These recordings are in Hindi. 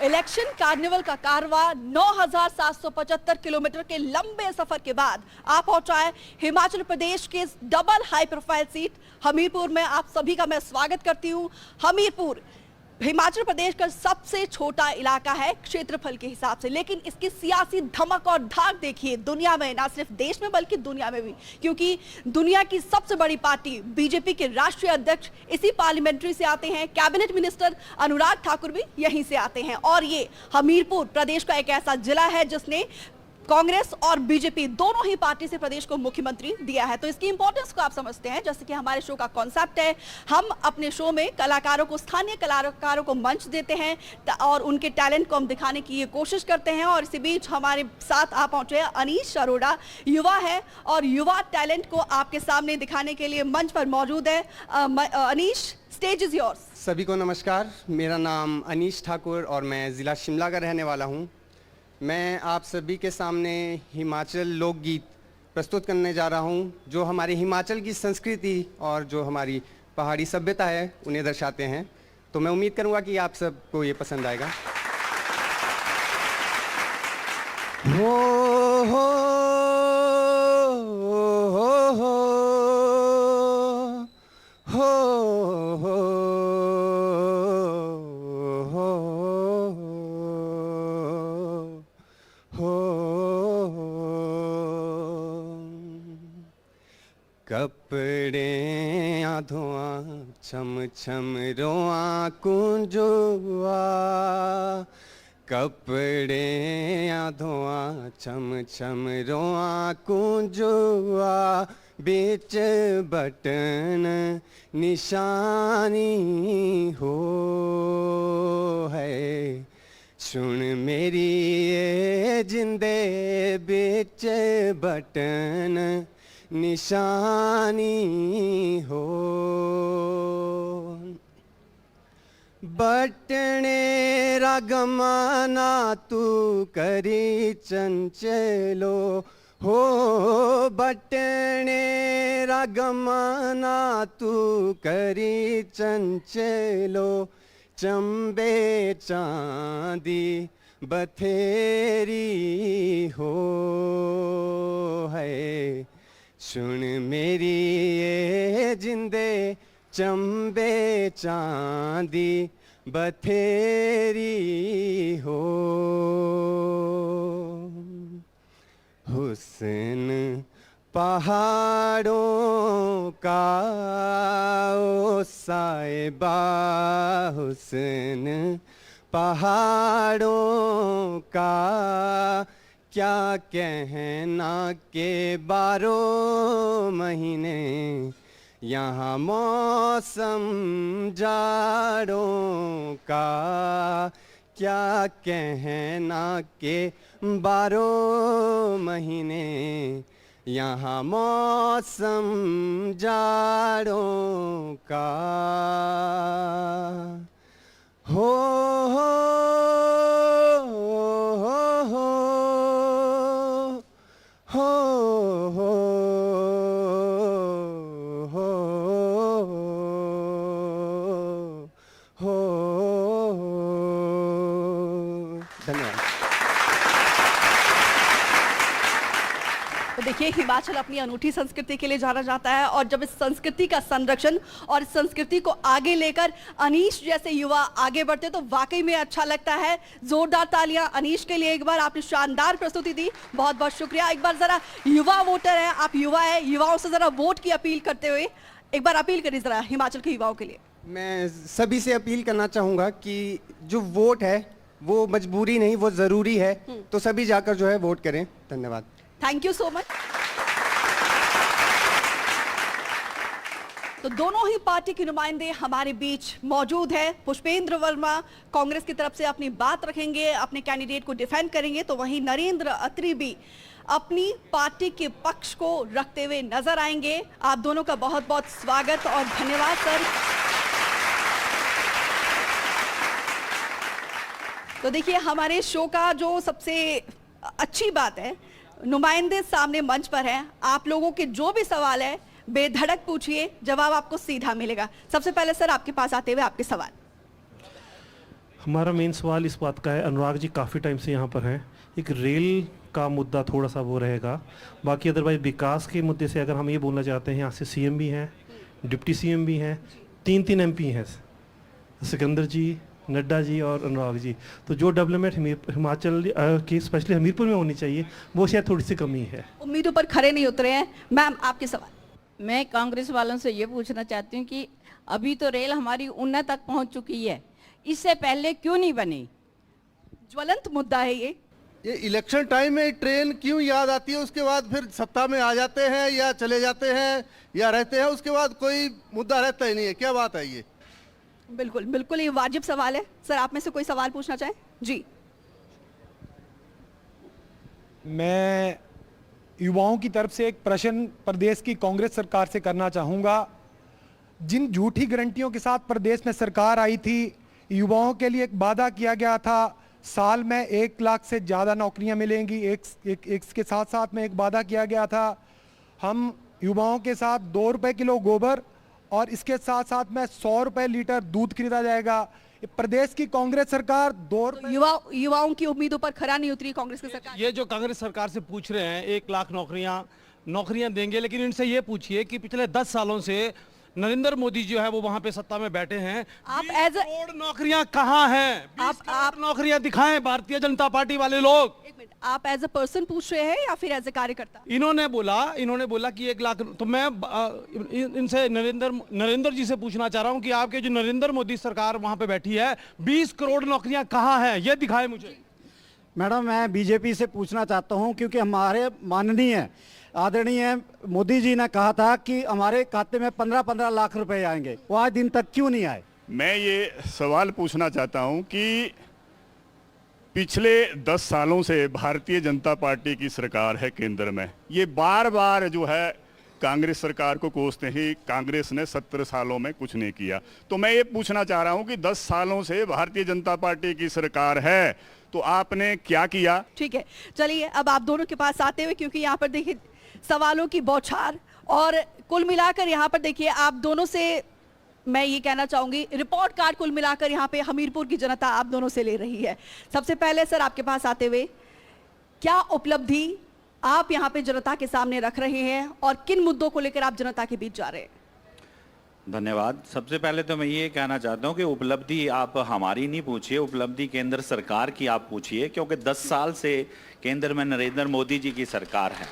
इलेक्शन कार्निवल का कारवां 9,775 किलोमीटर के लंबे सफर के बाद आ पहुंचा है हिमाचल प्रदेश के double high profile seat Hamirpur में। आप सभी का मैं स्वागत करती हूं। हमीरपुर हिमाचल प्रदेश का सबसे छोटा इलाका है क्षेत्रफल के हिसाब से, लेकिन इसकी सियासी धमक और धाक देखिए दुनिया में, ना सिर्फ देश में बल्कि दुनिया में भी, क्योंकि दुनिया की सबसे बड़ी पार्टी बीजेपी के राष्ट्रीय अध्यक्ष इसी पार्लियामेंट्री से आते हैं। कैबिनेट मिनिस्टर अनुराग ठाकुर भी यहीं से आते हैं और ये हमीरपुर प्रदेश का एक ऐसा जिला है जिसने कांग्रेस और बीजेपी दोनों ही पार्टी से प्रदेश को मुख्यमंत्री दिया है। तो इसकी इंपॉर्टेंस को आप समझते हैं। जैसे कि हमारे शो का कॉन्सेप्ट है, हम अपने शो में कलाकारों को, स्थानीय कलाकारों को मंच देते हैं और उनके टैलेंट को हम दिखाने की ये कोशिश करते हैं। और इसी बीच हमारे साथ आ पहुंचे अनीश अरोड़ा, युवा है और युवा टैलेंट को आपके सामने दिखाने के लिए मंच पर मौजूद है। Anish, stage is yours. सभी को नमस्कार, मेरा नाम अनीश ठाकुर और मैं ज़िला शिमला का रहने वाला हूँ। मैं आप सभी के सामने हिमाचल लोकगीत प्रस्तुत करने जा रहा हूँ, जो हमारे हिमाचल की संस्कृति और जो हमारी पहाड़ी सभ्यता है उन्हें दर्शाते हैं। तो मैं उम्मीद करूँगा कि आप सबको ये पसंद आएगा। हो हो हो हो हो हो कपड़े धोआ छम छम रोआ कुंजुआ, कपड़े धोआ छम छम रोआ कुंजुआ, बीच बटन निशानी हो है। सुन मेरी ये जिंदे बीच बटन निशानी हो। बटने रागमाना तू करी चंचलो हो, बटने रागमाना तू करी चंचलो, चंबे चांदी बथेरी हो है। सुन मेरी ये जिंदे चंबे चांदी बथेरी हो। हुस्न पहाड़ों का ओ साहिबा, हुस्न पहाड़ों का क्या कहना के 12 महीने यहाँ मौसम जाड़ों का, क्या कहना के 12 महीने यहाँ मौसम जाड़ों का। हो हो देखिए, हिमाचल अपनी अनूठी संस्कृति के लिए जाना जाता है और जब इस संस्कृति का संरक्षण और इस संस्कृति को आगे लेकर अनीश जैसे युवा आगे बढ़ते तो वाकई में अच्छा लगता है। जोरदार तालियां अनीश के लिए। एक बार आपने शानदार प्रस्तुति दी, बहुत बहुत शुक्रिया। एक बार जरा युवा वोटर है, आप युवा है, युवाओं से जरा वोट की अपील करते हुए एक बार अपील करिए जरा हिमाचल के युवाओं के लिए। मैं सभी से अपील करना चाहूँगा कि जो वोट है वो मजबूरी नहीं, वो ज़रूरी है, तो सभी जाकर जो है वोट करें। धन्यवाद। Thank you so much. तो दोनों ही पार्टी के नुमाइंदे हमारे बीच मौजूद है। पुष्पेंद्र वर्मा कांग्रेस की तरफ से अपनी बात रखेंगे, अपने कैंडिडेट को डिफेंड करेंगे, तो वहीं नरेंद्र अत्री भी अपनी पार्टी के पक्ष को रखते हुए नजर आएंगे। आप दोनों का बहुत बहुत स्वागत और धन्यवाद सर। तो देखिए, हमारे शो का जो सबसे अच्छी बात है, नुमाइंदे सामने मंच पर हैं। आप लोगों के जो भी सवाल है बेधड़क पूछिए, जवाब आपको सीधा मिलेगा। सबसे पहले सर आपके पास आते हुए आपके सवाल। हमारा मेन सवाल इस बात का है, अनुराग जी काफ़ी टाइम से यहाँ पर हैं, एक रेल का मुद्दा थोड़ा सा वो रहेगा, बाकी अदरवाइज विकास के मुद्दे से अगर हम ये बोलना चाहते हैं, यहाँ से सीएम भी हैं, डिप्टी सीएम भी हैं, तीन एमपी हैं, सिकंदर जी, नड्डा जी और अनुराग जी। तो जो डेवलपमेंट हिमाचल की स्पेशली हमीरपुर में होनी चाहिए वो शायद थोड़ी सी कमी है। उम्मीदों पर खरे नहीं उतरे हैं। मैम, आपके सवाल। मैं कांग्रेस वालों से ये पूछना चाहती हूँ कि अभी तो रेल हमारी ऊना तक पहुँच चुकी है, इससे पहले क्यों नहीं बनी? ज्वलंत मुद्दा है ये इलेक्शन टाइम में ट्रेन क्यों याद आती है, उसके बाद फिर सत्ता में आ जाते हैं या चले जाते हैं या रहते हैं, उसके बाद कोई मुद्दा रहता ही नहीं है। क्या बात है ये? बिल्कुल बिल्कुल, ये वाजिब सवाल है। सर, आप में से कोई सवाल पूछना चाहें? जी। मैं युवाओं की तरफ से एक प्रश्न प्रदेश की कांग्रेस सरकार से करना चाहूँगा। जिन झूठी गारंटियों के साथ प्रदेश में सरकार आई थी, युवाओं के लिए एक वादा किया गया था साल में 1 लाख से ज़्यादा नौकरियां मिलेंगी। एक के साथ साथ में एक वादा किया गया था हम युवाओं के साथ 2 रुपये किलो गोबर और इसके साथ साथ में 100 रुपये लीटर दूध खरीदा जाएगा। प्रदेश की कांग्रेस सरकार युवाओं की उम्मीदों पर खरा नहीं उतरी कांग्रेस की सरकार। ये जो कांग्रेस सरकार से पूछ रहे हैं 1 लाख नौकरियां देंगे, लेकिन इनसे ये पूछिए कि पिछले 10 सालों से नरेंद्र मोदी जो है वो वहां पे सत्ता में बैठे हैं, आप 20 करोड़ नौकरियां कहां हैं? 20 करोड़ नौकरियां दिखाएं भारतीय जनता पार्टी वाले लोग। एक मिनट, आप एज अ पर्सन पूछ रहे हैं या फिर एज अ कार्यकर्ता? इन्होंने बोला कि 1 लाख, तो मैं इनसे नरेंद्र जी से पूछना चाह रहा हूं कि आपके जो नरेंद्र मोदी सरकार वहां पे बैठी है, 20 करोड़ नौकरियां कहां हैं, ये दिखाए मुझे। मैडम, मैं बीजेपी से पूछना चाहता हूं क्योंकि हमारे माननीय आदरणीय मोदी जी ने कहा था कि हमारे खाते में 15-15 लाख रुपए आएंगे, वो आज दिन तक क्यों नहीं आए? मैं ये सवाल पूछना चाहता हूं कि पिछले 10 सालों से भारतीय जनता पार्टी की सरकार है केंद्र में, ये बार बार जो है कांग्रेस सरकार को कोसते ही कांग्रेस ने 17 सालों में कुछ नहीं किया। तो मैं ये पूछना चाह रहा हूं कि 10 सालों से भारतीय जनता पार्टी की सरकार है, तो आपने क्या किया? ठीक है, चलिए अब आप दोनों के पास आते हुए, क्योंकि यहाँ पर देखिए सवालों की बौछार, और कुल मिलाकर यहाँ पर देखिए आप दोनों से मैं ये कहना चाहूंगी, रिपोर्ट कार्ड कुल मिलाकर यहाँ पे हमीरपुर की जनता आप दोनों से ले रही है। सबसे पहले सर आपके पास आते हुए, क्या उपलब्धि आप यहाँ पे जनता के सामने रख रहे हैं और किन मुद्दों को लेकर आप जनता के बीच जा रहे हैं? धन्यवाद। सबसे पहले तो मैं ये कहना चाहता हूँ कि उपलब्धि आप हमारी नहीं पूछिए, उपलब्धि केंद्र सरकार की आप पूछिए, क्योंकि 10 साल से केंद्र में नरेंद्र मोदी जी की सरकार है।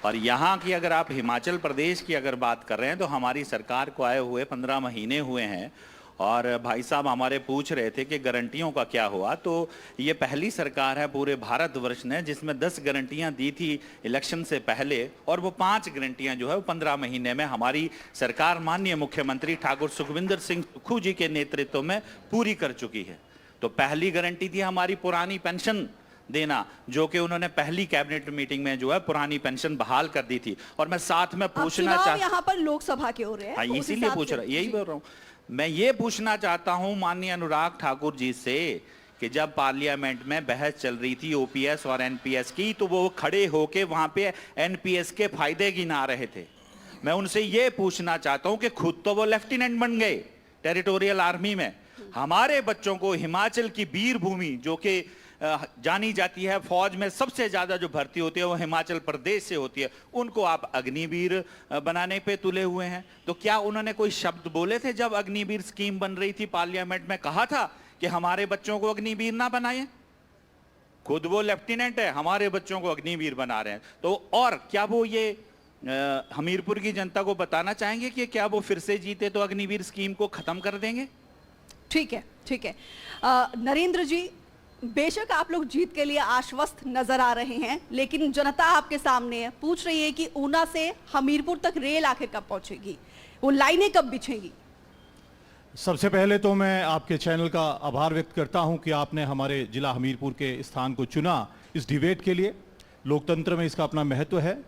और यहाँ की अगर आप हिमाचल प्रदेश की अगर बात कर रहे हैं तो हमारी सरकार को आए हुए 15 महीने हुए हैं। और भाई साहब हमारे पूछ रहे थे कि गारंटियों का क्या हुआ, तो ये पहली सरकार है पूरे भारतवर्ष ने जिसमें 10 गारंटियां दी थी इलेक्शन से पहले, और वो 5 गारंटियां जो है वो 15 महीने में हमारी सरकार माननीय मुख्यमंत्री ठाकुर सुखविंदर सिंह सुक्खू जी के नेतृत्व में पूरी कर चुकी है। तो पहली गारंटी थी हमारी पुरानी पेंशन देना, जो कि उन्होंने पहली कैबिनेट मीटिंग में जो है पुरानी पेंशन बहाल कर दी थी। और मैं साथ में पूछना चाहता, यहाँ पर लोकसभा के हो रहे हैं, इसीलिए पूछ रहा, यही बोल रहा हूँ मैं, ये पूछना चाहता हूं माननीय अनुराग ठाकुर जी से कि जब पार्लियामेंट में बहस चल रही थी ओपीएस और एनपीएस की, तो वो खड़े होके वहां पे एनपीएस के फायदे गिना रहे थे। मैं उनसे ये पूछना चाहता हूं कि खुद तो वो लेफ्टिनेंट बन गए टेरिटोरियल आर्मी में, हमारे बच्चों को हिमाचल की वीर भूमि जो कि जानी जाती है, फौज में सबसे ज्यादा जो भर्ती होती है वो हिमाचल प्रदेश से होती है, उनको आप अग्निवीर बनाने पे तुले हुए हैं। तो क्या उन्होंने कोई शब्द बोले थे जब अग्निवीर स्कीम बन रही थी पार्लियामेंट में, कहा था कि हमारे बच्चों को अग्निवीर ना बनाएं? खुद वो लेफ्टिनेंट है, हमारे बच्चों को अग्निवीर बना रहे हैं। तो और क्या वो ये हमीरपुर की जनता को बताना चाहेंगे कि क्या वो फिर से जीते तो अग्निवीर स्कीम को खत्म कर देंगे? ठीक है, ठीक है। नरेंद्र जी, बेशक आप लोग जीत के लिए आश्वस्त नजर आ रहे हैं, लेकिन जनता आपके सामने है, पूछ रही है कि ऊना से हमीरपुर तक रेल आखिर कब पहुंचेगी, वो लाइनें कब बिछेंगी? सबसे पहले तो मैं आपके चैनल का आभार व्यक्त करता हूं कि आपने हमारे जिला हमीरपुर के स्थान को चुना इस डिबेट के लिए। लोकतंत्र में इसका अपना महत्व है।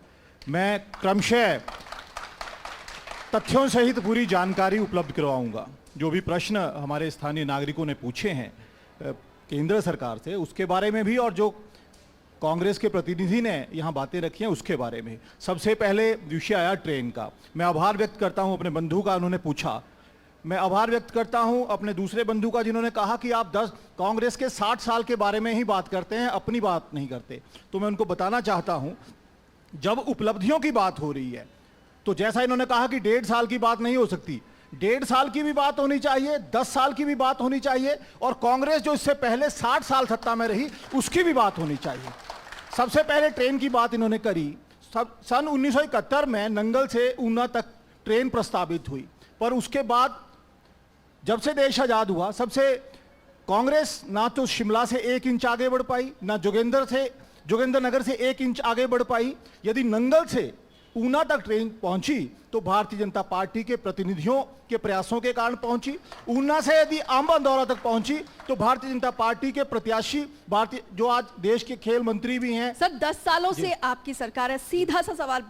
मैं क्रमशः तथ्यों सहित पूरी जानकारी उपलब्ध करवाऊंगा। जो भी प्रश्न हमारे स्थानीय नागरिकों ने पूछे हैं केंद्र सरकार से, उसके बारे में भी, और जो कांग्रेस के प्रतिनिधि ने यहाँ बातें रखी हैं उसके बारे में। सबसे पहले विषय आया ट्रेन का। मैं आभार व्यक्त करता हूँ अपने बंधु का, उन्होंने पूछा मैं आभार व्यक्त करता हूं अपने दूसरे बंधु का जिन्होंने कहा कि आप कांग्रेस के 60 साल के बारे में ही बात करते हैं, अपनी बात नहीं करते। तो मैं उनको बताना चाहता हूं, जब उपलब्धियों की बात हो रही है तो जैसा इन्होंने कहा कि 1.5 साल की बात नहीं हो सकती, 1.5 साल की भी बात होनी चाहिए, 10 साल की भी बात होनी चाहिए, और कांग्रेस जो इससे पहले 60 साल सत्ता में रही उसकी भी बात होनी चाहिए। सबसे पहले ट्रेन की बात इन्होंने करी। सन 1971 में नंगल से ऊना तक ट्रेन प्रस्तावित हुई, पर उसके बाद जब से देश आजाद हुआ, सबसे कांग्रेस ना तो शिमला से 1 इंच आगे बढ़ पाई, ना जोगिंदर नगर से 1 इंच आगे बढ़ पाई। यदि नंगल से ऊना तक ट्रेन पहुंची तो भारतीय जनता पार्टी के प्रतिनिधियों के प्रयासों के कारण पहुंची। ऊना से यदि अंब अंदौरा तक पहुंची तो भारतीय जनता पार्टी के प्रत्याशी, भारतीय जो आज देश के खेल मंत्री भी हैं। सर 10 सालों से आपकी सरकार है, सीधा सा सवाल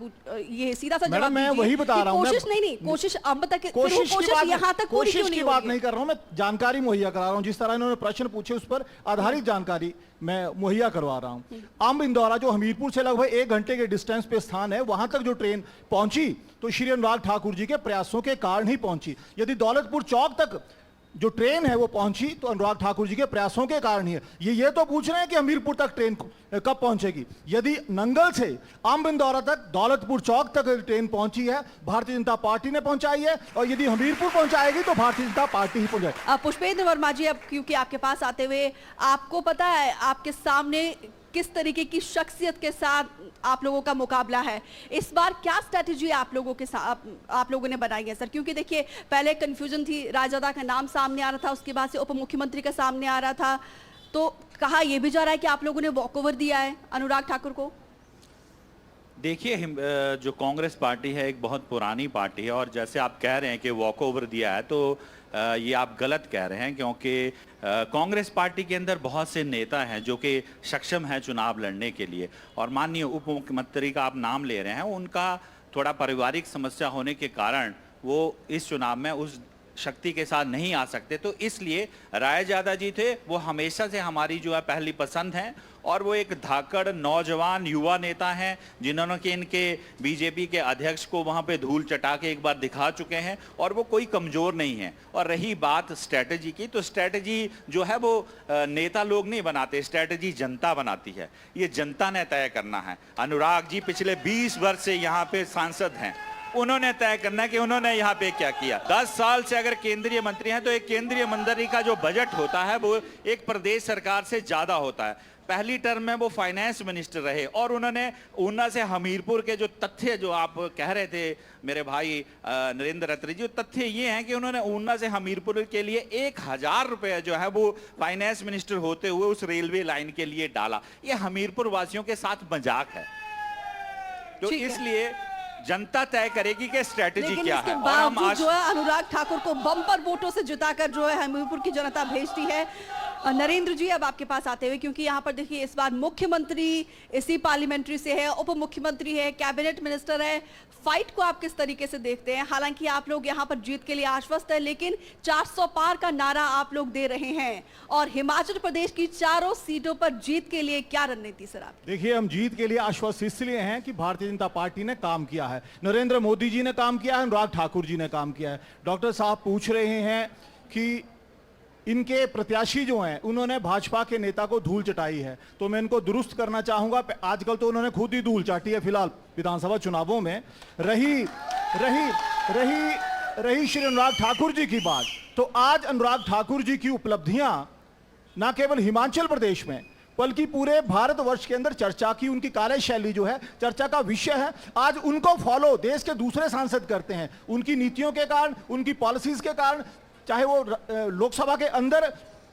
सीधा सा जवाब मैं दीजिए वही बता रहा हूं। कोशिश नहीं, कोशिश अंब तक, कोशिश यहाँ तक पूरी क्यों नहीं की बात नहीं कर रहा हूं, मैं जानकारी मुहैया करा रहा हूं। जिस तरह इन्होंने प्रश्न पूछे उस पर आधारित जानकारी मैं मुहैया करवा रहा हूं। अंब इंदौरा जो हमीरपुर से लगभग 1 घंटे के डिस्टेंस पे स्थान है, वहां तक जो ट्रेन पहुंची तो श्री अनुराग ठाकुर जी के प्रयासों के कारण ही पहुंची। यदि दौलतपुर चौक तक जो ट्रेन है वो पहुंची तो अनुराग ठाकुर जी के प्रयासों के कारण ही है। ये तो पूछ रहे हैं कि हमीरपुर तक ट्रेन कब पहुंचेगी। यदि नंगल से अंब इंदौरा तक, दौलतपुर चौक तक ट्रेन पहुंची है, भारतीय जनता पार्टी ने पहुंचाई है, और यदि हमीरपुर पहुंचाएगी तो भारतीय जनता पार्टी ही पहुंचाएगी। पुष्पेंद्र वर्मा जी, अब क्योंकि आपके पास आते हुए आपको पता है आपके सामने किस तरीके की शख्सियत के साथ आप लोगों का मुकाबला है, इस बार क्या स्ट्रेटजी आप लोगों ने बनाई है सर? क्योंकि देखिए पहले कंफ्यूजन थी, रायजादा का नाम सामने आ रहा था, उसके बाद से उप मुख्यमंत्री का सामने आ रहा था, तो कहा यह भी जा रहा है कि आप लोगों ने वॉकओवर दिया है अनुराग ठाकुर को। देखिए, जो कांग्रेस पार्टी है एक बहुत पुरानी पार्टी है, और जैसे आप कह रहे हैं कि वॉकओवर दिया है, तो ये आप गलत कह रहे हैं, क्योंकि कांग्रेस पार्टी के अंदर बहुत से नेता हैं जो कि सक्षम हैं चुनाव लड़ने के लिए। और माननीय उप मुख्यमंत्री का आप नाम ले रहे हैं, उनका थोड़ा पारिवारिक समस्या होने के कारण वो इस चुनाव में उस शक्ति के साथ नहीं आ सकते, तो इसलिए रायजादा जी थे, वो हमेशा से हमारी जो है पहली पसंद हैं, और वो एक धाकड़ नौजवान युवा नेता हैं जिन्होंने कि इनके बीजेपी के अध्यक्ष को वहाँ पे धूल चटा के एक बार दिखा चुके हैं, और वो कोई कमज़ोर नहीं है। और रही बात स्ट्रैटेजी की, तो स्ट्रैटेजी जो है वो नेता लोग नहीं बनाते, स्ट्रैटेजी जनता बनाती है, ये जनता ने तय करना है। अनुराग जी पिछले 20 वर्ष से यहाँ पे सांसद हैं, उन्होंने तय करना है कि उन्होंने यहाँ पे क्या किया। 10 साल से अगर केंद्रीय मंत्री हैं तो एक केंद्रीय मंत्री का जो बजट होता है वो एक प्रदेश सरकार से ज्यादा होता है। पहली टर्म में वो फाइनेंस मिनिस्टर रहे, और उन्होंने ऊना से हमीरपुर के जो तथ्य जो आप कह रहे थे मेरे भाई नरेंद्र अत्री जी, तथ्य ये हैं कि उन्होंने ऊना से हमीरपुर के लिए 1000 रुपये जो है वो फाइनेंस मिनिस्टर होते हुए उस रेलवे लाइन के लिए डाला। ये हमीरपुर वासियों के साथ मजाक है, तो इसलिए जनता तय करेगी कि स्ट्रेटेजी क्या है। और हम आज जो है अनुराग ठाकुर को बम्पर वोटों से जिताकर जो है हमीरपुर की जनता भेजती है। नरेंद्र जी, अब आपके पास आते हुए, क्योंकि यहाँ पर देखिए इस बार मुख्यमंत्री इसी पार्लियामेंट्री से है, उप मुख्यमंत्री है, कैबिनेट मिनिस्टर है, फाइट को आप किस तरीके से देखते हैं? हालांकि आप लोग यहाँ पर जीत के लिए आश्वस्त है, लेकिन 400 पार का नारा आप लोग दे रहे हैं, और हिमाचल प्रदेश की 4 सीटों पर जीत के लिए क्या रणनीति सर आप? देखिए, हम जीत के लिए आश्वस्त इसलिए हैं कि भारतीय जनता पार्टी ने काम किया है, नरेंद्र मोदी जी ने काम किया है, अनुराग ठाकुर जी ने काम किया है। डॉक्टर साहब पूछ रहे हैं कि इनके प्रत्याशी जो हैं उन्होंने भाजपा के नेता को धूल चटाई है, तो मैं इनको दुरुस्त करना चाहूंगा। आजकल तो उन्होंने खुद ही धूल चाटी है, फिलहाल विधानसभा चुनावों में। रही श्री अनुराग ठाकुर जी की बात, तो आज अनुराग ठाकुर जी की उपलब्धियां ना केवल हिमाचल प्रदेश में बल्कि पूरे भारतवर्ष के अंदर चर्चा की, उनकी कार्यशैली जो है चर्चा का विषय है। आज उनको फॉलो देश के दूसरे सांसद करते हैं, उनकी नीतियों के कारण, उनकी पॉलिसीज के कारण, चाहे वो लोकसभा के अंदर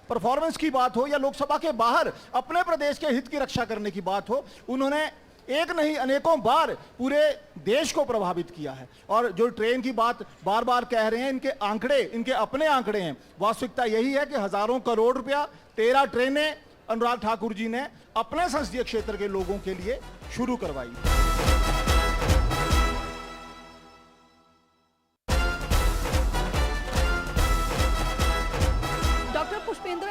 परफॉर्मेंस की बात हो या लोकसभा के बाहर अपने प्रदेश के हित की रक्षा करने की बात हो, उन्होंने एक नहीं अनेकों बार पूरे देश को प्रभावित किया है। और जो ट्रेन की बात बार बार कह रहे हैं, इनके आंकड़े, इनके अपने आंकड़े हैं। वास्तविकता यही है कि हजारों करोड़ रुपया 13 ट्रेनें अनुराग ठाकुर जी ने अपने संसदीय क्षेत्र के लोगों के लिए शुरू करवाई। डॉक्टर पुष्पेंद्र,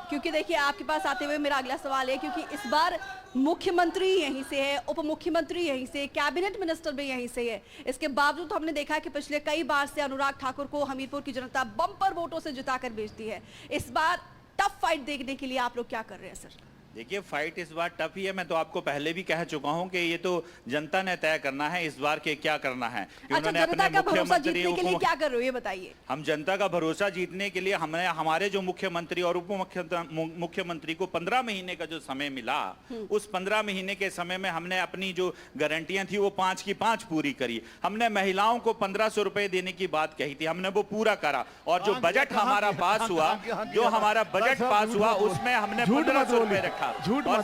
क्योंकि देखिए आपके पास आते हुए मेरा अगला सवाल है, क्योंकि इस बार मुख्यमंत्री यहीं से है, उप मुख्यमंत्री यहीं से, कैबिनेट मिनिस्टर भी यहीं से है। इसके बावजूद हमने देखा कि पिछले कई बार से अनुराग ठाकुर को हमीरपुर की जनता बम्पर वोटों से जिताकर भेजती है। इस बार टफ फाइट देखने के लिए आप लोग क्या कर रहे हैं सर? देखिए, फाइट इस बार टफ ही है। मैं तो आपको पहले भी कह चुका हूं कि ये तो जनता ने तय करना है इस बार के क्या करना है। अच्छा, जनता का भरोसा जीतने के लिए क्या कर रहे हो ये बताइए? हम जनता का भरोसा जीतने के लिए हमने हमारे जो मुख्यमंत्री और उप मुख्यमंत्री को 15 महीने का जो समय मिला, उस 15 महीने के समय में हमने अपनी जो गारंटियां थी वो 5 की 5 पूरी करी। हमने महिलाओं को 1500 रुपए देने की बात कही थी, हमने वो पूरा करा। और जो बजट हमारा पास हुआ, जो हमारा बजट पास हुआ उसमें हमने 1500 रुपए रखा। और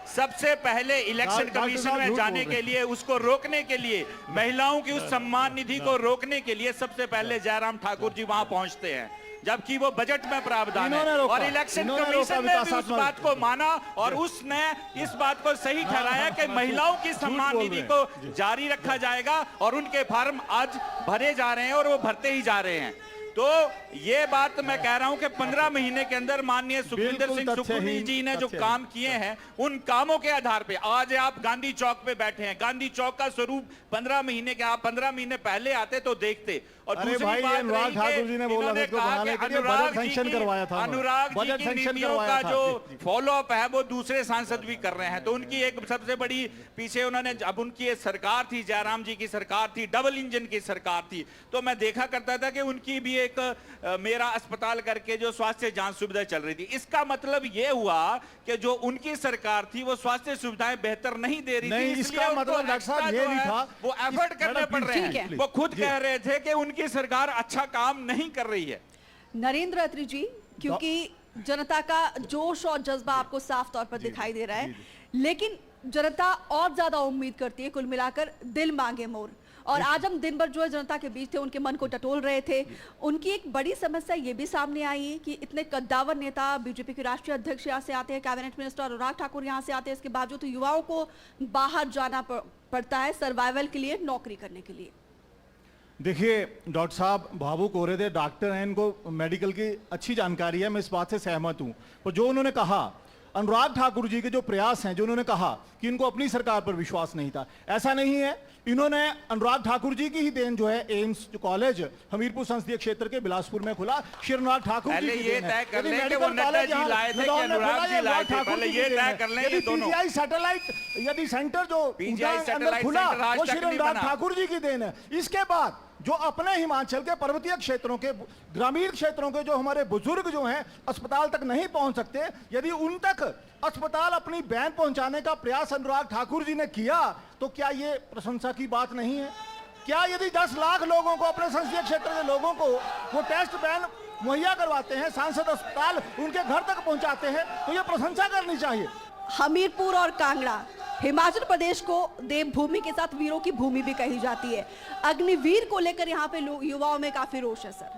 सबसे पहले इलेक्शन कमीशन में जाने के लिए, उसको रोकने के लिए, महिलाओं की उस सम्मान निधि को रोकने के लिए सबसे पहले जयराम ठाकुर जी वहां पहुंचते हैं, जबकि वो बजट में प्रावधान है। और इलेक्शन कमीशन ने भी उस बात को माना और उसने इस बात को सही ठहराया कि महिलाओं की सम्मान निधि को जारी रखा जाएगा और उनके फॉर्म आज भरे जा रहे हैं और वो भरते ही जा रहे हैं। तो ये बात मैं कह रहा हूं कि 15 महीने के अंदर माननीय सुखविंदर सिंह सुक्खू जी ने जो काम किए हैं, उन कामों के आधार पे आज आप गांधी चौक पे बैठे हैं। गांधी चौक का स्वरूप 15 महीने के, आप 15 महीने पहले आते तो देखते। और अरे भाई, अनुराग ठाकुर जी ने बोला था इसको बनाने के लिए बजट सैंक्शन करवाया था। अनुराग जी की नीतियों का जो फॉलोअप है वो दूसरे सांसद भी कर रहे हैं। तो उनकी एक सबसे बड़ी पीछे उन्होंने, अब उनकी सरकार थी, जयराम जी की सरकार थी, डबल इंजन की सरकार थी, तो मैं देखा करता था कि उनकी भी एक मेरा अस्पताल करके जो स्वास्थ्य जांच सुविधा चल रही थी। इसका मतलब ये हुआ कि जो उनकी सरकार थी वो स्वास्थ्य सुविधाएं बेहतर नहीं दे रही थी। इसका मतलब डॉक्टर साहब ये नहीं था, वो एफर्ट करने पड़ रहे हैं। वो खुद कह रहे थे कि उनकी सरकार अच्छा काम नहीं कर रही है। नरेंद्र अत्री जी, क्योंकि जनता का जोश और जज्बा आपको साफ तौर पर दिखाई दे रहा है, लेकिन जनता और ज्यादा उम्मीद करती है। कुल मिलाकर दिल मांगे मोर। और आज हम दिन भर जो है जनता के बीच थे, उनके मन को टटोल रहे थे। उनकी एक बड़ी समस्या ये भी सामने आई है कि इतने कद्दावर नेता बीजेपी के राष्ट्रीय अध्यक्ष यहाँ से आते हैं, कैबिनेट मिनिस्टर अनुराग ठाकुर यहाँ से आते हैं, इसके बावजूद तो युवाओं को बाहर जाना पड़ता है सर्वाइवल के लिए, नौकरी करने के लिए। देखिए डॉक्टर साहब भावुक हो रहे थे, डॉक्टर हैं, इनको मेडिकल की अच्छी जानकारी है, मैं इस बात से सहमत हूं। पर जो उन्होंने कहा, अनुराग ठाकुर जी के जो प्रयास हैं, जो उन्होंने कहा कि इनको अपनी सरकार पर विश्वास नहीं था, ऐसा नहीं है। इन्होंने, अनुराग ठाकुर जी की ही देन जो है, एम्स कॉलेज हमीरपुर संसदीय क्षेत्र के बिलासपुर में खुला, श्री अनुराग ठाकुर जी की देन है। यदि मेडिकल कॉलेज यहाँ पीजीआई सैटेलाइट यदि सेंटर जो अंदर खुला, वो श्री अनुराग ठाकुर जी की देन है। इसके बाद जो अपने हिमाचल के पर्वतीय क्षेत्रों के, ग्रामीण क्षेत्रों के जो हमारे बुजुर्ग जो हैं अस्पताल तक नहीं पहुंच सकते, यदि उन तक अस्पताल अपनी वैन पहुंचाने का प्रयास अनुराग ठाकुर जी ने किया, तो क्या ये प्रशंसा की बात नहीं है? क्या यदि 10 लाख लोगों को, अपने संसदीय क्षेत्र के लोगों को वो टेस्ट वैन मुहैया करवाते हैं, सांसद अस्पताल उनके घर तक पहुंचाते हैं, तो ये प्रशंसा करनी चाहिए। हमीरपुर और कांगड़ा हिमाचल प्रदेश को देवभूमि के साथ वीरों की भूमि भी कही जाती है। अग्निवीर को लेकर यहाँ पे युवाओं में काफी रोष है सर,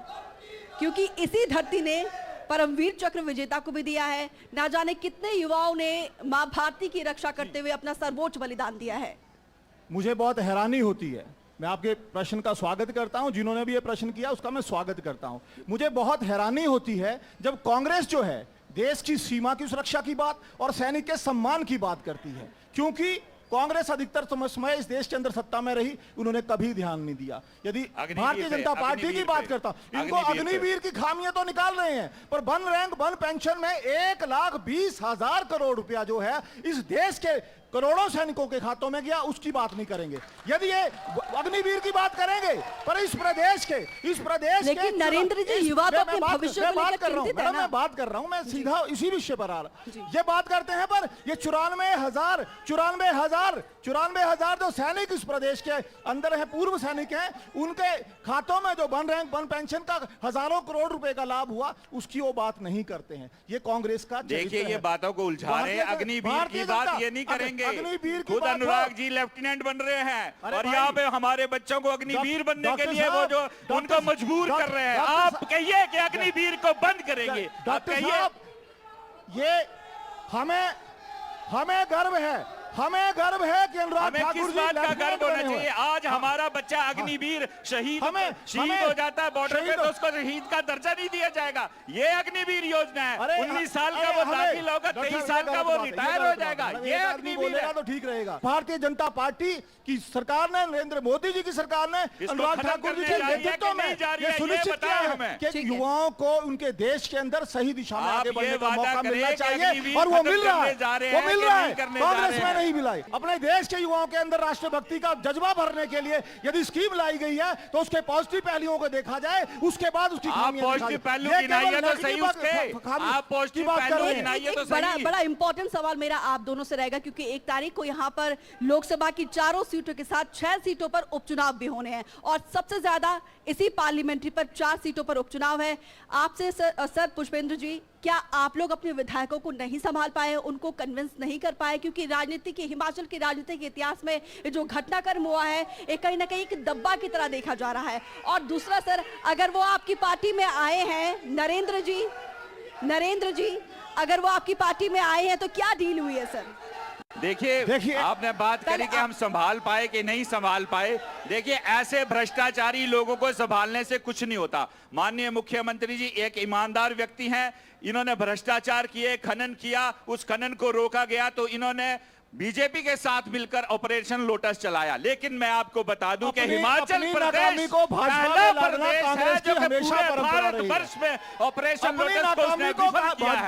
क्योंकि इसी धरती ने परमवीर चक्र विजेता को भी दिया है। ना जाने कितने युवाओं ने मां भारती की रक्षा करते हुए अपना सर्वोच्च बलिदान दिया है। मुझे बहुत हैरानी होती है, मैं आपके प्रश्न का स्वागत करता हूं, जिन्होंने भी ये प्रश्न किया उसका मैं स्वागत करता हूं। मुझे बहुत हैरानी होती है जब कांग्रेस जो है देश की सीमा की सुरक्षा की बात और सैनिक के सम्मान की बात करती है, क्योंकि कांग्रेस अधिकतर समय इस देश के अंदर सत्ता में रही, उन्होंने कभी ध्यान नहीं दिया। यदि भारतीय जनता पार्टी की बात करता, इनको अग्निवीर की खामियां तो निकाल रहे हैं, पर वन रैंक वन पेंशन में 1,20,000 करोड़ रुपया जो है इस देश के करोड़ों सैनिकों के खातों में गया, उसकी बात नहीं करेंगे। यदि ये अग्निवीर की बात करेंगे, पर इस प्रदेश लेकिन नरेंद्र जी, युवा तो अपने भविष्य को लेकर चिंतित है ना। मैं बात कर रहा हूं, मैं सीधा इसी विषय पर आ रहा। ये बात करते हैं, पर ये 94,000 जो सैनिक इस प्रदेश के अंदर हैं, पूर्व सैनिक हैं, उनके खातों में जो वन रैंक वन पेंशन का हजारों करोड़ रुपए का लाभ हुआ, उसकी वो बात नहीं करते हैं। ये कांग्रेस का, देखिए ये बातों को उलझा रहे हैं। अग्निवीर की बात ये नहीं करेंगे। खुद अनुराग जी लेफ्टिनेंट बन रहे हैं और यहाँ पे हमारे बच्चों को अग्निवीर बनने के लिए वो जो उनको मजबूर कर रहे हैं। आप कहिए कि अग्निवीर को बंद करेंगे। डॉक्टर साहब, ये हमें गर्व है, हमें गर्व है कि अनुराग हमें ठाकुर किस जी बात का लेफ्टिनेंट गर्व होना बने हुए चाहिए? हैं। आज हमारा बच्चा अग्निवीर शहीद हो जाता है बॉर्डर पे, तो उसको शहीद का दर्जा नहीं दिया जाएगा। ये अग्निवीर योजना है। 19 साल का वो दाखिल होगा, 23 साल का वो रिटायर हो जाएगा। ये अग्निवीर है। तो ठीक रहेगा। भारतीय जनता पार्टी की सरकार ने, नरेंद्र मोदी जी की सरकार ने अनुराग ठाकुर जी के नेतृत्व में ये सुनिश्चित किया है कि युवाओं को उनके देश के अंदर सही दिशा में आगे बढ़ने का मौका मिलना चाहिए, और वो मिल रहा है। वो मिल रहा है, कांग्रेस में नहीं मिला है। अपने देश के युवाओं के अंदर राष्ट्रभक्ति का जज्बा भरने के लिए यदि स्कीम लाई गई है तो उसके पॉजिटिव पहलुओं को देखा जाए, उसके बाद उसकी पॉजिटिव पहलू गिनाइए तो सही उसके। आप पॉजिटिव पहलू गिनाइए तो सही। बड़ा इंपॉर्टेंट सवाल मेरा आप दोनों से रहेगा, क्योंकि 1 तारीख को यहाँ पर लोकसभा की 4 सीटों के साथ 6 सीटों पर उपचुनाव भी होने हैं, और सबसे ज्यादा इसी पार्लियामेंट्री पर 4 सीटों पर उपचुनाव है। आपसे सर पुष्पेंद्र जी, क्या आप लोग अपने विधायकों को नहीं संभाल पाए, उनको कन्विंस नहीं कर पाए? क्योंकि राजनीति के, हिमाचल की राजनीति के इतिहास में जो घटनाक्रम हुआ है, एक कहीं ना कहीं एक दब्बा की तरह देखा जा रहा है। और दूसरा सर, अगर वो आपकी पार्टी में आए हैं, नरेंद्र जी अगर वो आपकी पार्टी में आए हैं तो क्या डील हुई है सर? देखिए आपने बात करी कि हम संभाल पाए कि नहीं संभाल पाए। देखिए, ऐसे भ्रष्टाचारी लोगों को संभालने से कुछ नहीं होता। माननीय मुख्यमंत्री जी एक ईमानदार व्यक्ति हैं। इन्होंने भ्रष्टाचार किए, खनन किया, उस खनन को रोका गया तो इन्होंने बीजेपी के साथ मिलकर ऑपरेशन लोटस चलाया। लेकिन मैं आपको बता दूं कि हिमाचल प्रदेश पहला प्रदेश है जो पूरे भारतवर्ष में ऑपरेशन लोटस को उसने विफल किया है।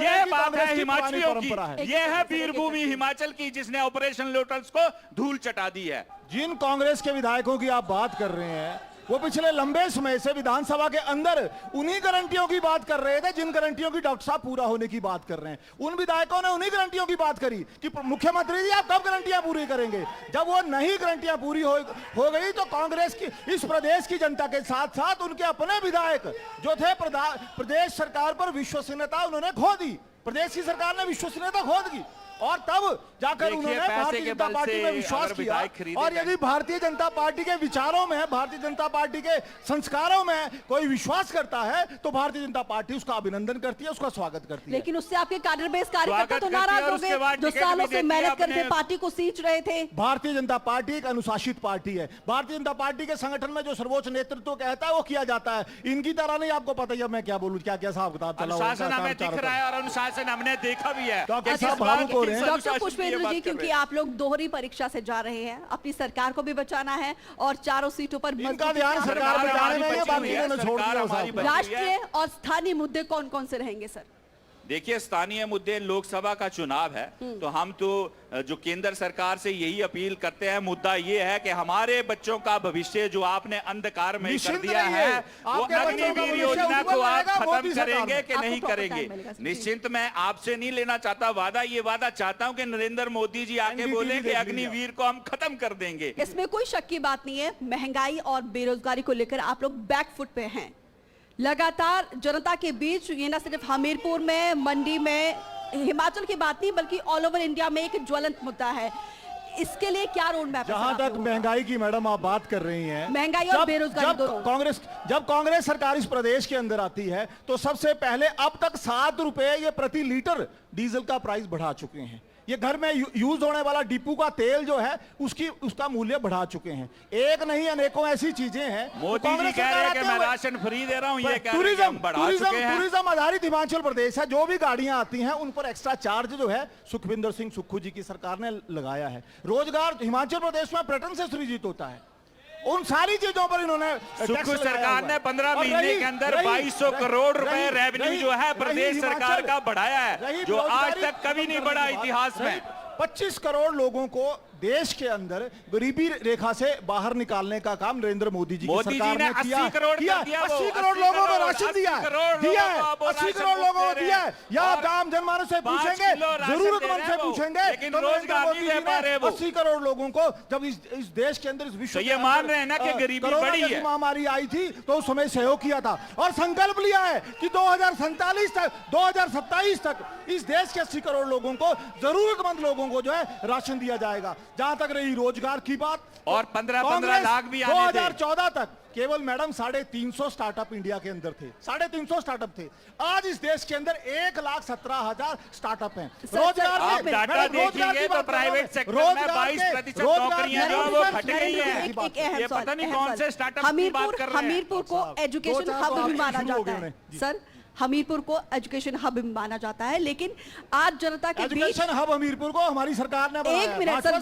ये बात है हिमाचलियों की, ये है वीरभूमि हिमाचल की, जिसने ऑपरेशन लोटस को धूल चटा दी है। जिन कांग्रेस के विधायकों की आप बात कर रहे हैं, वो पिछले लंबे समय से विधानसभा के अंदर उन्हीं गारंटियों की बात कर रहे थे जिन गारंटियों की डॉक्टर साहब पूरा होने की बात कर रहे हैं। उन विधायकों ने उन्हीं गारंटियों की बात करी कि मुख्यमंत्री जी आप कब गारंटियां पूरी करेंगे। जब वो नहीं गारंटियां पूरी हो गई तो कांग्रेस की, इस प्रदेश की जनता के साथ साथ उनके अपने विधायक जो थे, प्रदेश सरकार पर विश्वसनीयता उन्होंने खो दी। प्रदेश की सरकार ने विश्वसनीयता खो दी, और तब जाकर उन्होंने भारतीय जनता पार्टी में विश्वास किया। और यदि भारतीय जनता पार्टी के विचारों में, भारतीय जनता पार्टी के संस्कारों में कोई विश्वास करता है तो भारतीय जनता पार्टी उसका अभिनंदन करती है, उसका स्वागत करती है। लेकिन उससे आपके कैडर बेस कार्यकर्ता तो नाराज हो गए, जो सालों से मेहनत करके पार्टी को सींच रहे थे। भारतीय जनता पार्टी एक अनुशासित पार्टी है। भारतीय जनता पार्टी के संगठन में जो सर्वोच्च नेतृत्व कहता है वो किया जाता है। इनकी तरह नहीं, आपको पता ही है मैं क्या बोलूं, क्या क्या हिसाब किताब चला हुआ है। अनुशासन हमें दिख रहा है और अनुशासन हमने देखा भी है। डॉक्टर पुष्पेंद्र जी, क्योंकि आप लोग दोहरी परीक्षा से जा रहे हैं, अपनी सरकार को भी बचाना है और 4 सीटों पर राष्ट्रीय और स्थानीय मुद्दे कौन कौन से रहेंगे सर? देखिए, स्थानीय मुद्दे, लोकसभा का चुनाव है तो हम तो जो केंद्र सरकार से यही अपील करते हैं, मुद्दा ये है कि हमारे बच्चों का भविष्य जो आपने अंधकार में कर दिया है, वो अग्निवीर योजना को आप खत्म करेंगे कि नहीं करेंगे? निश्चिंत मैं आपसे नहीं लेना चाहता वादा, ये वादा चाहता हूं कि नरेंद्र मोदी जी आके बोले कि अग्निवीर को हम खत्म कर देंगे। इसमें कोई शक की बात नहीं है। महंगाई और बेरोजगारी को लेकर आप लोग बैकफुट पे हैं। लगातार जनता के बीच, ये ना सिर्फ हमीरपुर में, मंडी में, हिमाचल की बात नहीं बल्कि ऑल ओवर इंडिया में एक ज्वलंत मुद्दा है। इसके लिए क्या रोड मैप है? जहां तक महंगाई की मैडम आप बात कर रही हैं, महंगाई और बेरोजगारी दोनों। जब कांग्रेस सरकार इस प्रदेश के अंदर आती है तो सबसे पहले अब तक 7 रुपए ये प्रति लीटर डीजल का प्राइस बढ़ा चुके हैं। ये घर में यूज होने वाला डिपू का तेल जो है उसका मूल्य बढ़ा चुके हैं। एक नहीं अनेकों ऐसी चीजें हैं। मोदी जी कह रहे हैं कि मैं राशन फ्री दे रहा हूं, ये कह रहे हैं हम बढ़ा चुके हैं। टूरिज्म आधारित हिमाचल प्रदेश है। जो भी गाड़ियां आती हैं उन पर एक्स्ट्रा चार्ज जो है सुखविंदर सिंह सुक्खू जी की सरकार ने लगाया है। रोजगार हिमाचल प्रदेश में पर्यटन से सृजित होता है। उन सारी चीजों पर इन्होंने, सुक्खू सरकार ने 15 महीने के अंदर 2200 करोड़ रुपए रेवेन्यू जो है प्रदेश सरकार का बढ़ाया है, जो आज तक कभी नहीं बढ़ा इतिहास में। 25 करोड़ लोगों को देश के अंदर गरीबी रेखा से बाहर निकालने का काम नरेंद्र मोदी जी की सरकार ने किया। 80 करोड़ किया। 80 करोड़ लोगों को राशन दिया है, 80 करोड़ लोगों को दिया है। या आप आम जनमानस से पूछेंगे, जरूरतमंद से पूछेंगे, लेकिन रोजगार नहीं दे पा रहे। 80 करोड़ लोगों को जब इस देश के अंदर, इस विश्व ये मान रहे हैं ना कि गरीबी बढ़ी है, महामारी आई थी तो उस समय सहयोग किया था और संकल्प लिया है कि 2047 तक, 2027 तक इस देश के 80 करोड़ लोगों को, जरूरतमंद लोगों को जो है राशन दिया जाएगा। जहां तक रही रोजगार की बात, और 15-15 लाख भी आने 2014 तक केवल मैडम 350 स्टार्टअप इंडिया के अंदर थे, 350 स्टार्टअप थे। आज इस देश के अंदर 1,17,000 स्टार्टअप हैं। रोजगार आप डाटा देखिए तो प्राइवेट सेक्टर में 22% नौकरियां जो वो घट गई हैं। ये पता नहीं कौन से स्टार्टअप की बात कर रहे हैं। हमीरपुर को एजुकेशन हब भी माना जाता है सर, हमीरपुर को एजुकेशन हब भी माना जाता है, लेकिन आज जनता के बीच एजुकेशन हब हमीरपुर को हमारी सरकार ने बनाया। एक मिनट सर,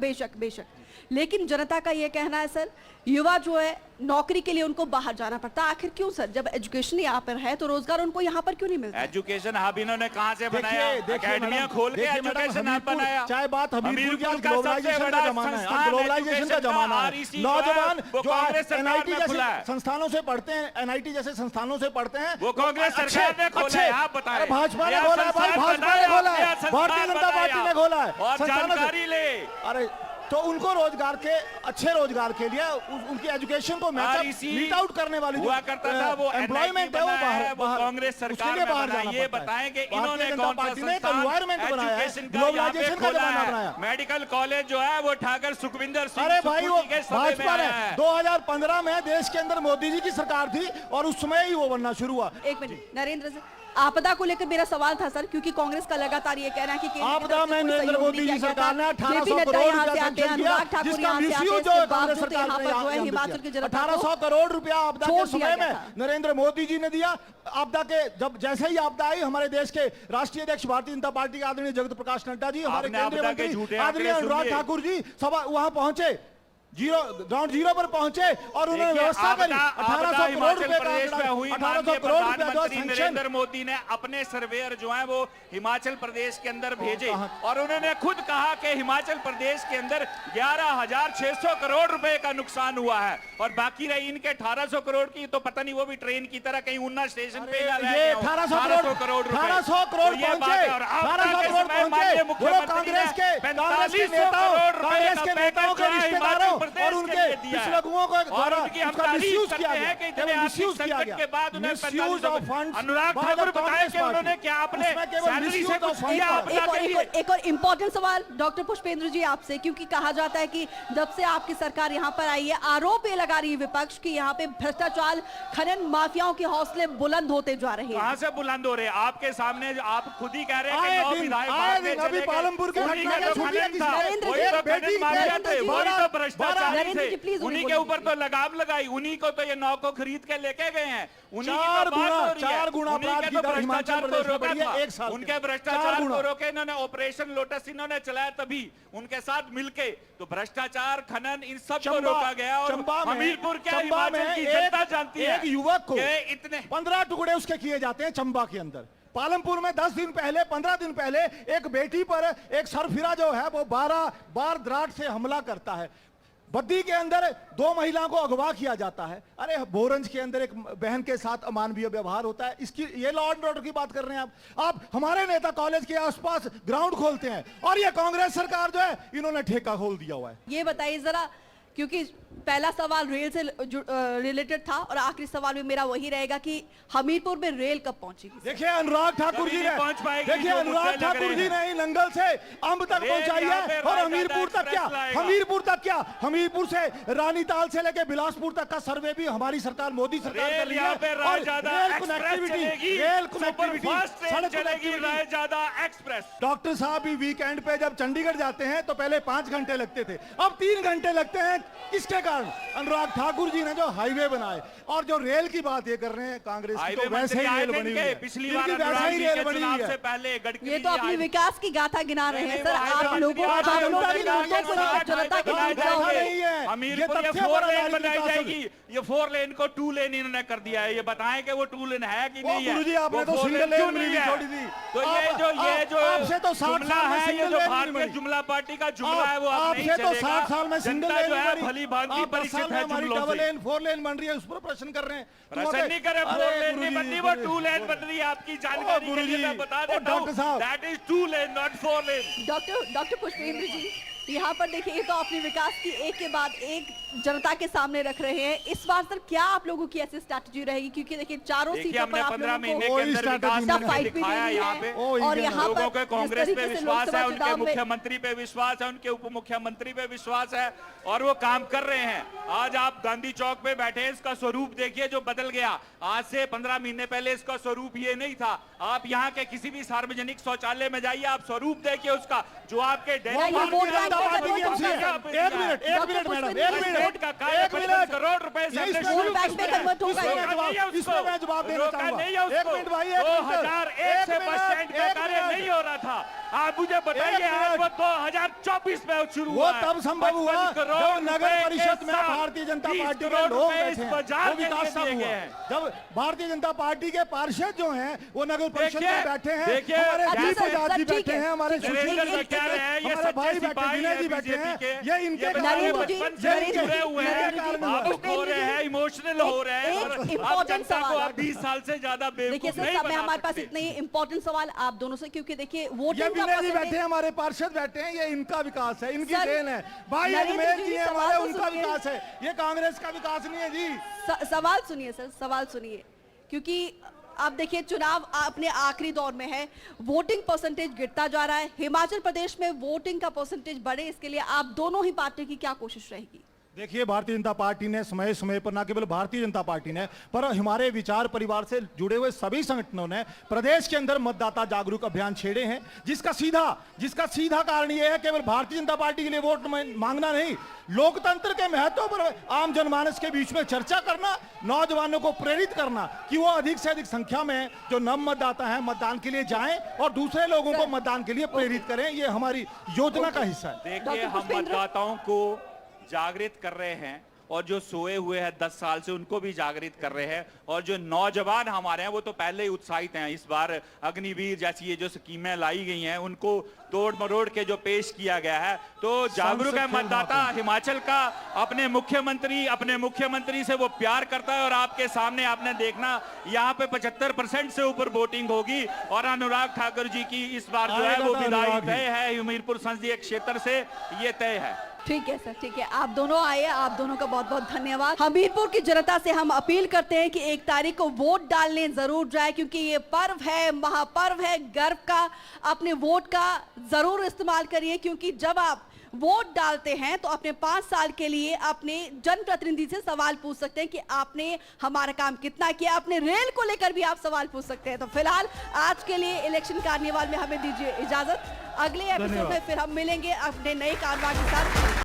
बेशक, लेकिन जनता का ये कहना है सर, युवा जो है नौकरी के लिए उनको बाहर जाना पड़ता है। आखिर क्यों सर? जब एजुकेशन यहाँ पर है तो रोजगार उनको यहाँ पर क्यों नहीं मिलता? एजुकेशन हब इन्होंने कहाँ से बनाया? एकेडमियां खोल के एजुकेशन हब बनाया। चाहे बात हमीरपुर की, ग्लोबलाइजेशन का जमाना है, अब ग्लोबलाइजेशन का जमाना है। नौजवान जो एनआईटी जैसे संस्थानों से पढ़ते हैं, एनआईटी जैसे संस्थानों से पढ़ते हैं, वो कांग्रेस सरकार ने खोला है। आप बताएं। भाजपा ने खोला है भाई, भाजपा ने खोला है, भारतीय जनता पार्टी ने खोला है। और जानकारी ले। अरे तो उनको रोजगार के, अच्छे रोजगार के लिए उनकी एजुकेशन को मीट आउट करने वाली हुआ करता था वो एम्प्लॉयमेंट है, वो बाहर कांग्रेस सरकार ने बनाया। ये बताएं कि इन्होंने कौन सा एनवायरमेंट बनाया है, ग्लोबलाइजेशन का जमाना बनाया। मेडिकल कॉलेज जो है वो ठाकर सुखविंदर सिंह, अरे भाई वो भाजपा ने 2015 में देश के अंदर मोदी जी की सरकार थी और उस समय ही वो बनना शुरू हुआ। एक मिनट नरेंद्र जी, आपदा को लेकर मेरा सवाल था सर, क्योंकि कांग्रेस का लगातार ये कहना है कि आपदा में नरेंद्र मोदी जी सरकार ने 1800 करोड़ रुपया सैंक्शन किया, जिसका मिसयूज जो कांग्रेस सरकार ने हिमाचल के जनता 1800 करोड़ रुपया आपदा के समय में नरेंद्र मोदी जी ने दिया। आपदा के जब जैसे ही आपदा आई, हमारे देश के राष्ट्रीय अध्यक्ष भारतीय जनता पार्टी के आदरणीय जगत प्रकाश नड्डा जी, हमारे केंद्रीय मंत्री आदरणीय अनुराग ठाकुर जी सभा वहां पहुंचे, ग्राउंड जीरो पर पहुंचे और उन्होंने व्यवस्था करी। 1800 करोड़ रुपए का 1800 करोड़ रुपए जो नरेंद्र मोदी ने अपने सर्वेयर जो है वो हिमाचल प्रदेश के अंदर भेजे और उन्होंने खुद कहा कि हिमाचल प्रदेश के अंदर 11,600 करोड़ रुपए का नुकसान हुआ है और बाकी रही इनके 1800 करोड़ की, तो पता नहीं वो भी ट्रेन की तरह कहीं उन्ना स्टेशन पे ना रह गए। 1800 करोड़ 1800 करोड़ पहुंचे, 1800 करोड़ पहुंचे। कांग्रेस के नेताओं के रिश्तेदारों और उनके कुछ लोगों को द्वारा उसका मिसयूज किया गया, मिसयूज किया गया, misuse of funds. Anurag Thakur बताएं कि उन्होंने क्या अपने सैलरी से कुछ किया आपदा के लिए? एक और इम्पोर्टेंट सवाल डॉक्टर पुष्पेंद्र जी आपसे, क्योंकि कहा जाता है कि जब से आपकी सरकार यहाँ पर आई है, आरोप ये लगा रही है विपक्ष की यहाँ पे भ्रष्टाचार, खनन माफियाओं के हौसले बुलंद होते जा रहे हैं। कहाँ से बुलंद हो रहे हैं? आपके सामने आप खुद ही कह रहे हैं कि 9 विधायक अभी पालमपुर के उन्हीं के ऊपर तो लगाम लगाई, उन्हीं को तो ये 9 को खरीद के लेके गए हैं, उन्हीं चार गुना अपराध की दर हिमाचल प्रदेश में बढ़ी है एक साल। उनके भ्रष्टाचार को रोके इन्होंने, ऑपरेशन लोटस इन्होंने चलाया तभी उनके साथ मिलके, तो भ्रष्टाचार खनन इन सब को रोका गया। और हमीरपुर क्या हिमाचल की जनता जानती है, एक युवक को इतने 15 टुकड़े उसके किए जाते हैं चंबा के अंदर। पालमपुर में 10 दिन पहले, 15 दिन पहले एक बेटी पर एक सरफिरा जो है वो 12 बार दराट से हमला करता है। बद्दी के अंदर 2 महिलाओं को अगवा किया जाता है। अरे बोरंज के अंदर एक बहन के साथ अमानवीय व्यवहार होता है। इसकी ये लॉ एंड ऑर्डर की बात कर रहे हैं आप हमारे नेता कॉलेज के आसपास ग्राउंड खोलते हैं और ये कांग्रेस सरकार जो है इन्होंने ठेका खोल दिया हुआ है। ये बताइए जरा, क्योंकि पहला सवाल रेल से रिलेटेड था और आखिरी सवाल भी मेरा वही रहेगा कि हमीरपुर में रेल कब पहुंचेगी? देखिए अनुराग ठाकुर जी ने, देखिए अनुराग ठाकुर जी ने नंगल से अंब तक पहुंचाई है और हमीरपुर तक क्या, हमीरपुर से रानीताल से लेके बिलासपुर तक का सर्वे भी हमारी सरकार, मोदी सरकार कर रही है। और रेल कनेक्टिविटी, सड़क कनेक्टिविटी एक्सप्रेस। डॉक्टर साहब भी वीकेंड पे जब चंडीगढ़ जाते हैं तो पहले 5 घंटे लगते थे, अब 3 घंटे लगते हैं। किसके कारण? अनुराग ठाकुर जी ने जो हाईवे बनाए। और जो रेल की बात ये कर रहे हैं कांग्रेस की, तो वैसे ही रेल बनी हुई है, पिछली बार वैसे ही रेल बनी हुई है पहले। ये तो अपनी विकास की गाथा गिना रहे हैं सर, आप लोगों को जनता की नहीं है। हमीरपुर ये 4 लेन बनाई जाएगी, ये 4 लेन को 2 लेन इन्होंने कर दिया है। ये बताएं कि वो 2 लेन है कि नहीं है? गुरुजी आपने तो सिंगल लेन मिली छोड़ी थी। तो ये जो आपसे तो 60 साल में है, ये जो भारतीय जुमला पार्टी का जुमला है वो अब नहीं चलेगा। आपसे तो 60 साल में सिंगल लेन भली भांति परिचित है जुमलों से। डबल लेन 4 लेन बन रही है, उस पर प्रश्न कर रहे हैं। प्रश्न नहीं करे, 4 लेन नहीं बन रही, वो 2 लेन बन रही है। आपकी जानकारी के लिए मैं बता देता हूं, that is 2 lane not 4 lane. Doctor Pushpendra ji, यहाँ पर देखिए, ये तो अपनी विकास की एक के बाद एक जनता के सामने रख रहे हैं। इस बार सर क्या आप लोगों की ऐसी स्ट्रैटेजी रहेगी, क्योंकि देखिए चारों सीटों पर आप लोगों को फाइट भी देनी है और यहाँ लोगों पर के कांग्रेस पे विश्वास है, उनके चुनाव में मुख्यमंत्री पे विश्वास है, उनके उप मुख्यमंत्री पे विश्वास है और वो काम कर रहे हैं। आज आप गांधी चौक पे बैठे हैं, इसका स्वरूप देखिए जो बदल गया। आज से 15 महीने पहले इसका स्वरूप ये नहीं था। आप यहाँ के किसी भी सार्वजनिक शौचालय में जाइए, आप स्वरूप देखिए उसका, जो आपके एक मिनट मैडम, एक मिनट का कार्य 55 करोड़ रुपए से हमने शुरू किया। इसमें मैं जवाब देना चाहूंगा। एक मिनट भाई, 2001 से बस स्टैंड का कार्य नहीं हो रहा था। आप मुझे बताइए, आज वो 2024 में शुरू वो हुआ। तब संभव हुआ जब नगर परिषद में भारतीय जनता पार्टी के लोग बैठे हैं, वो विकास तब हुआ जब भारतीय जनता पार्टी के पार्षद जो हैं वो नगर परिषद में बैठे हैं, हमारे जी बैठे हैं, हमारे हमारे भाई बैठे हैं, जी बैठे हैं, ये इनके जुड़े हुए हैं, आप हो रहे हैं, इमोशनल हो रहे हैं और आप जनता को अब 20 साल से ज्यादा देखिए बेवकूफ सर, नहीं समय हमारे बना पास सकते। इतने ही इंपॉर्टेंट सवाल आप दोनों से, क्योंकि देखिए वोटिंग का जी बैठे हैं, परसेंटेज हमारे पार्षद बैठे हैं, ये इनका विकास है, इनकी सर, देन है। भाई नरेंद्र अजमेर जी, जी है सवाल हमारे, तो उनका सुनिए। विकास है, ये कांग्रेस का विकास नहीं है जी। सवाल सुनिए सर, सवाल सुनिए, क्योंकि आप देखिए चुनाव अपने आखिरी दौर में है, वोटिंग परसेंटेज गिरता जा रहा है। हिमाचल प्रदेश में वोटिंग का परसेंटेज बढ़े, इसके लिए आप दोनों ही पार्टी की क्या कोशिश रहेगी? देखिए, भारतीय जनता पार्टी ने समय समय पर, न केवल भारतीय जनता पार्टी ने, पर हमारे विचार परिवार से जुड़े हुए सभी संगठनों ने प्रदेश के अंदर मतदाता जागरूक अभियान छेड़े हैं, जिसका सीधा कारण यह है केवल भारतीय जनता पार्टी के लिए वोट मांगना नहीं, लोकतंत्र के महत्व पर आम जनमानस के बीच में चर्चा करना, नौजवानों को प्रेरित करना कि वो अधिक से अधिक संख्या में जो नव मतदाता हैं मतदान के लिए जाएं और दूसरे लोगों को मतदान के लिए प्रेरित करें। ये हमारी योजना का हिस्सा है। देखिए, हम मतदाताओं को जागृत कर रहे हैं और जो सोए हुए हैं 10 साल से उनको भी जागृत कर रहे हैं, और जो नौजवान हमारे हैं वो तो पहले ही उत्साहित हैं। इस बार अग्निवीर जैसी ये जो स्कीमें लाई गई हैं उनको तोड़ मरोड़ के जो पेश किया गया है, तो जागरूक है मतदाता। हिमाचल का अपने मुख्यमंत्री से वो प्यार करता है और आपके सामने आपने देखना यहाँ पे 75% से ऊपर वोटिंग होगी और अनुराग ठाकुर जी की इस बार जो है वो विदाई तय है हमीरपुर संसदीय क्षेत्र से, ये तय है। ठीक है सर, ठीक है, आप दोनों आए, आप दोनों का बहुत बहुत धन्यवाद। हमीरपुर की जनता से हम अपील करते हैं कि 1 तारीख को वोट डालने जरूर जाए, क्योंकि ये पर्व है, महापर्व है गर्व का। अपने वोट का जरूर इस्तेमाल करिए, क्योंकि जब आप वोट डालते हैं तो अपने 5 साल के लिए अपने जनप्रतिनिधि से सवाल पूछ सकते हैं कि आपने हमारा काम कितना किया। अपने रेल को लेकर भी आप सवाल पूछ सकते हैं। तो फिलहाल आज के लिए इलेक्शन कार्निवाल में हमें दीजिए इजाजत। अगले एपिसोड में फिर हम मिलेंगे अपने नए कारवां के साथ।